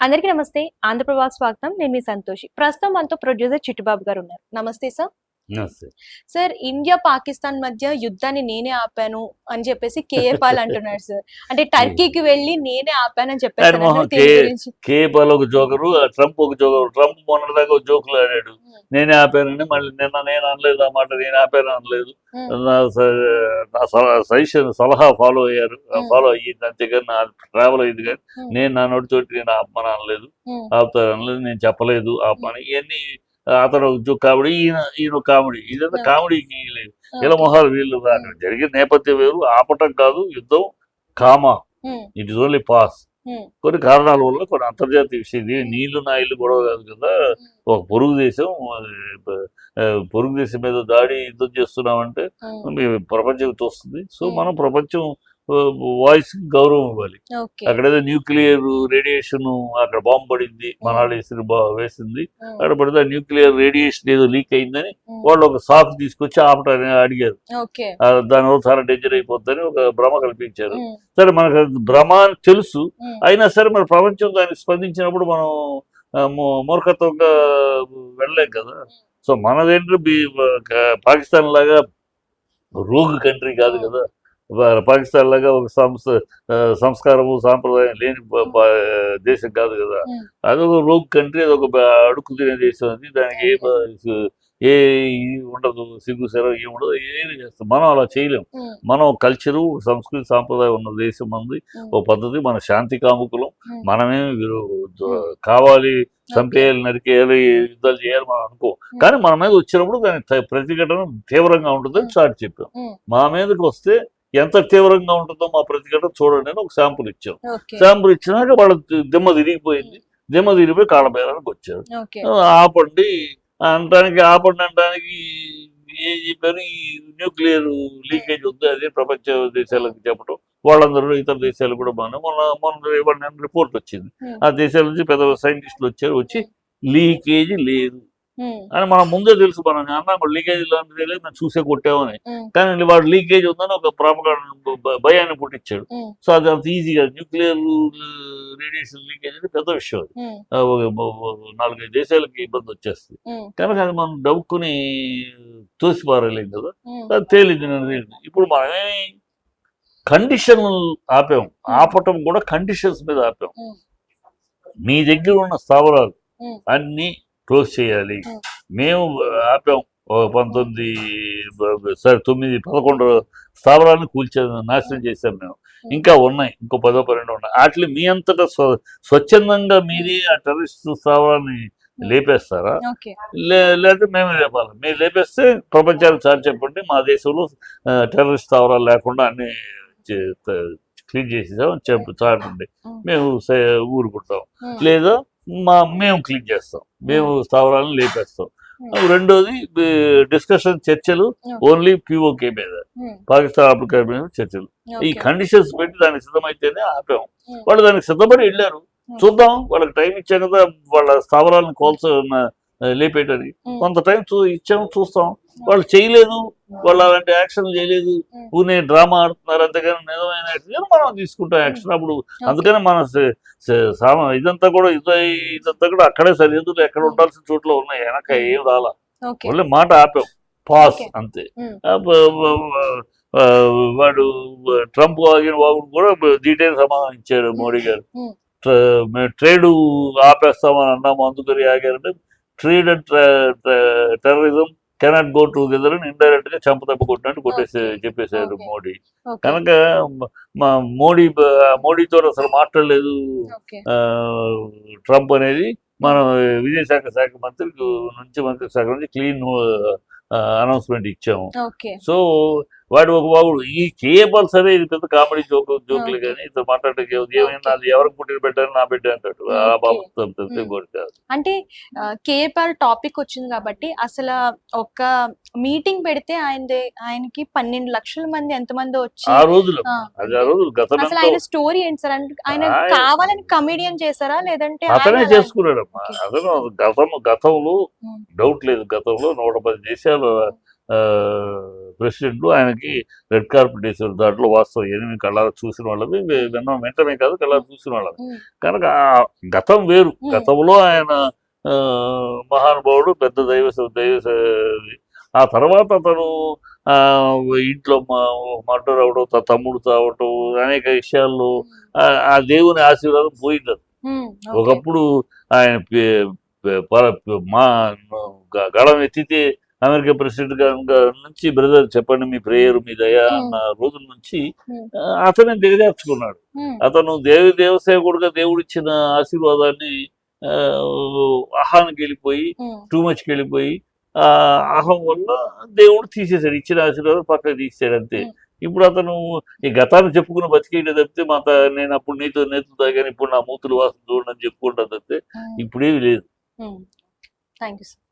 అందరికీ నమస్తే. ఆంధ్రప్రభకు స్వాగతం. నేను మీ సంతోషి. ప్రస్తుతం మనతో ప్రొడ్యూసర్ చిట్టుబాబు గారు ఉన్నారు. నమస్తే సార్. నమస్తే. సార్, ఇండియా పాకిస్తాన్ మధ్య యుద్ధాన్ని నేనే ఆపాను అని చెప్పేసి కేఏ పాల్ అంటున్నాడు సార్. అంటే టర్కీకి వెళ్ళి నేనే ఆపానని చెప్పేసి కేఏ పాల్ ఒక జోకరు, ట్రంప్ ఒక జోకరు. ట్రంప్ మొన్నటిదాకా ఒక జోకులు ఆడాడు, నేనే ఆపానని. మళ్ళీ నిన్న నేను అనలేదు ఆ మాట, నేను ఆపాను అనలేదు. నా సజెషన్ సలహా ఫాలో అయ్యింది, అంతేగాని నా ట్రావెల్ అయ్యింది. కానీ నేను నా నోటితోటి నేను ఆపమని అనలేదు, ఆపుతాను అనలేదు, నేను చెప్పలేదు ఆపమని. ఇవన్నీ అతను కామెడీ, ఈయన కామెడీ. ఇదంతా కామెడీకి లేదు. ఇలా మొహాలు వీళ్ళు జరిగిన నేపథ్యం వేరు. ఆపటం కాదు యుద్ధం, comma it is only pass. కొన్ని కారణాల వల్ల, కొన్ని అంతర్జాతీయ విషయం. నీళ్లు నా ఇల్లు గొడవ కాదు కదా. ఒక పొరుగు దేశం మీద దాడి యుద్ధం చేస్తున్నామంటే ప్రపంచం తోస్తుంది. సో మనం ప్రపంచం వాయిస్ గౌరవం ఇవ్వాలి. అక్కడేదో న్యూక్లియర్ రేడియేషన్, అక్కడ బాంబు పడింది, మనాలి వేసింది, అక్కడ పడితే న్యూక్లియర్ రేడియేషన్ ఏదో లీక్ అయిందని వాళ్ళు ఒక సాకు తీసుకొచ్చి ఆపటాన్ని అడిగారు. దానివల్ల చాలా డేంజర్ అయిపోద్దని ఒక భ్రమ కల్పించారు. సరే, మనకు భ్రమ అని తెలుసు, అయినా సరే మరి ప్రపంచం దానికి స్పందించినప్పుడు మనం మూర్ఖత్వంగా వెళ్ళలేం కదా. సో మనదేంటి, పాకిస్తాన్ లాగా రోగ్ కంట్రీ కాదు కదా. పాకిస్తాన్ లాగా ఒక సంస్కారము సాంప్రదాయం లేని దేశం కాదు కదా. అదొక రోగ్ కంట్రీ, అదొక అడుక్కు తినే దేశం. అది దానికి ఏ ఉండదు, సిగ్గు సెరవు ఏమి ఉండదు, ఏమి చేస్తాం. మనం అలా చేయలేము. మనం కల్చరు, సంస్కృతి, సాంప్రదాయం ఉన్న దేశం మంది, ఓ పద్ధతి. మన శాంతి కాముకులం. మనమే కావాలి చంపేయాలి, నరికేయాలి, యుద్ధాలు చేయాలి మనం అనుకో. కానీ మన మీద వచ్చినప్పుడు దాని ప్రతిఘటన తీవ్రంగా ఉంటుందని చాటి చెప్పాం. మా మీదకి వస్తే ఎంత తీవ్రంగా ఉంటుందో మా ప్రతిఘటన చూడండి అని ఒక శాంపుల్ ఇచ్చాం. శాంపుల్ ఇచ్చినాక వాళ్ళ దిమ్మ తిరిగిపోయింది. దిమ్మ తిరిగిపోయి కాళ్ళ బేరానికి వచ్చారు. ఆపండి అనడానికి ఏం చెప్పారు, ఈ న్యూక్లియర్ లీకేజ్ ఉంది, అదే ప్రపంచ దేశాలకు చెప్పడం. వాళ్ళందరూ ఇతర దేశాలు కూడా మొన్న రిపోర్ట్ వచ్చింది. ఆ దేశాల నుంచి పెద్ద సైంటిస్టులు వచ్చి లీకేజ్ లేదు అని మనం ముందే తెలుసు. మనం అన్నా లీకేజ్ లాంటిది లేదు, నేను చూసే కొట్టామని. కానీ వాడు లీకేజ్ ఉందని ఒక భయాన్ని పుట్టించాడు. సో అది అంత ఈజీగా న్యూక్లియర్ రేడియేషన్ లీకేజ్ అంటే పెద్ద విషయం. అది 4-5 దేశాలకి ఇబ్బంది వచ్చేస్తుంది. కనుక అది మనం డబ్బుకుని తోసిపారలేం కదా. అది తేలింది. ఇప్పుడు మనమేమి కండిషన్ ఆపాం. ఆపటం కూడా కండిషన్స్ మీద ఆపాం. మీ దగ్గర ఉన్న స్థావరాలు అన్ని క్లోజ్ చేయాలి. మేము ఆపాం 9-11 స్థావరాలను నాశనం చేశాం మేము. ఇంకా ఉన్నాయి, ఇంకో 10-12 ఉన్నాయి. వాటిని మీ అంతటా స్వచ్ఛందంగా మీరే ఆ టెర్రరిస్ట్ స్థావరాన్ని లేపేస్తారా, లేకపోతే మేమే లేపాలి? మీరు లేపేస్తే ప్రపంచానికి చాటి చెప్పండి, మా దేశంలో టెర్రరిస్ట్ స్థావరాలు లేకుండా అన్ని క్లీన్ చేసేసాం చాటండి, మేము ఊరుకుంటాం. లేదా మేము క్లీన్ చేస్తాం, మేము స్థావరాలను లేపేస్తాం. రెండోది డిస్కషన్, చర్చలు ఓన్లీ పిఓకే మీద, పాకిస్తాన్ ఆఫ్రికా మీద చర్చలు. ఈ కండిషన్స్ పెట్టి దానికి సిద్ధమైతేనే ఆపాం. వాళ్ళు దానికి సిద్ధపడి వెళ్ళారు. చూద్దాం, వాళ్ళకి టైం ఇచ్చాం కదా వాళ్ళ స్థావరాలను లేపేయడానికి. కొంత టైం ఇచ్చాము, చూస్తాం. వాళ్ళు చేయలేదు, వాళ్ళు అలాంటి యాక్షన్ చేయలేదు, పూనే డ్రామా ఆడుతున్నారు. అంతేగాని నిజమైన యాక్షన్ మనం తీసుకుంటాం యాక్షన్. అప్పుడు అందుకని మన ఇదంతా కూడా అక్కడే సరిహద్దులు ఎక్కడ ఉండాల్సిన చోట్ల ఉన్నాయి, వెనక ఏం రాలా. వాళ్ళే మాట ఆపాం, పాస్ అంతే. వాడు ట్రంప్ వాగుడు కూడా డీటెయిల్ సమాధానం ఇచ్చాడు మోడీ గారు. ట్రేడ్ ఆపేస్తామని అన్నాము, అందుకని ఆగారంటే trade and terrorism cannot go together అని ఇండైరెక్ట్ గా చెంపదెబ్బ కొట్టినట్టు చెప్పేశారు మోడీ. కనుక మోడీతో అసలు మాట్లాడలేదు ట్రంప్ అనేది. మన విదేశాంగ శాఖ మంత్రి శాఖ నుంచి క్లీన్ అనౌన్స్మెంట్ ఇచ్చాము. సో వాడు ఒక బాగుడు ఈ కేబల్ సరే, ఇది పెద్ద కామెడీ జోకులు కానీ ఇతను మాట్లాడటం ఏమైనా ఎవరికి పుట్టిన పెట్టారు, నా పెట్టా అంటాడు. ఆ బాబు కాదు. అంటే కేఏపాల్ టాపిక్ వచ్చింది కాబట్టి అసలు ఒక మీటింగ్ పెడితే ఆయనకి 12 లక్షల మంది ఎంతమంది వచ్చి ఆ రోజులు అసలు ఆయన స్టోరీ ఏంటి సార్? అంటే ఆయన కావాలని కమెడియన్ చేశారా, లేదంటే అతనే చేసుకున్నాడమ్మా. అతను గతంలో డౌట్ లేదు, గతంలో 110 దేశాలు ప్రెసిడెంట్ ఆయనకి రెడ్ కార్పెట్ వేసారు. దాంట్లో వాస్తవం ఎనిమిది కళ్ళారా చూసిన వాళ్ళది, విన్నాం వెంటనే కాదు కళ్ళారా చూసిన వాళ్ళది. కనుక ఆ గతం వేరు. గతంలో ఆయన మహానుభావుడు, పెద్ద ఆ తర్వాత అతను ఇంట్లో మర్డర్ అవడం, తమ్ముడు తావటం, అనేక విషయాల్లో ఆ దేవుని ఆశీర్వాదం పోయింది. ఒకప్పుడు ఆయన మా గళం ఎత్తితే అమెరికా ప్రెసిడెంట్ నుంచి బ్రదర్ చెప్పండి మీ ప్రేయర్ మీ దయ అన్న రోజుల నుంచి అతనే దిగజార్చుకున్నాడు. అతను దేవసేవకుడుగా దేవుడిచ్చిన ఆశీర్వాదాన్ని అహానికి వెళ్ళిపోయి, టూ మచ్కి వెళ్ళిపోయి, ఆ అహం వల్ల దేవుడు తీసేశాడు. ఇచ్చిన ఆశీర్వాదం పక్కన తీసేశాడు అంతే. ఇప్పుడు అతను ఈ గతాన్ని చెప్పుకుని బతికేయడం తప్పితే నేను అప్పుడు నీతో తాగాను, ఇప్పుడు నా మూతులు వాసన చూడండి అని చెప్పుకుంటా తప్పితే ఇప్పుడేమి లేదు. Thank you sir.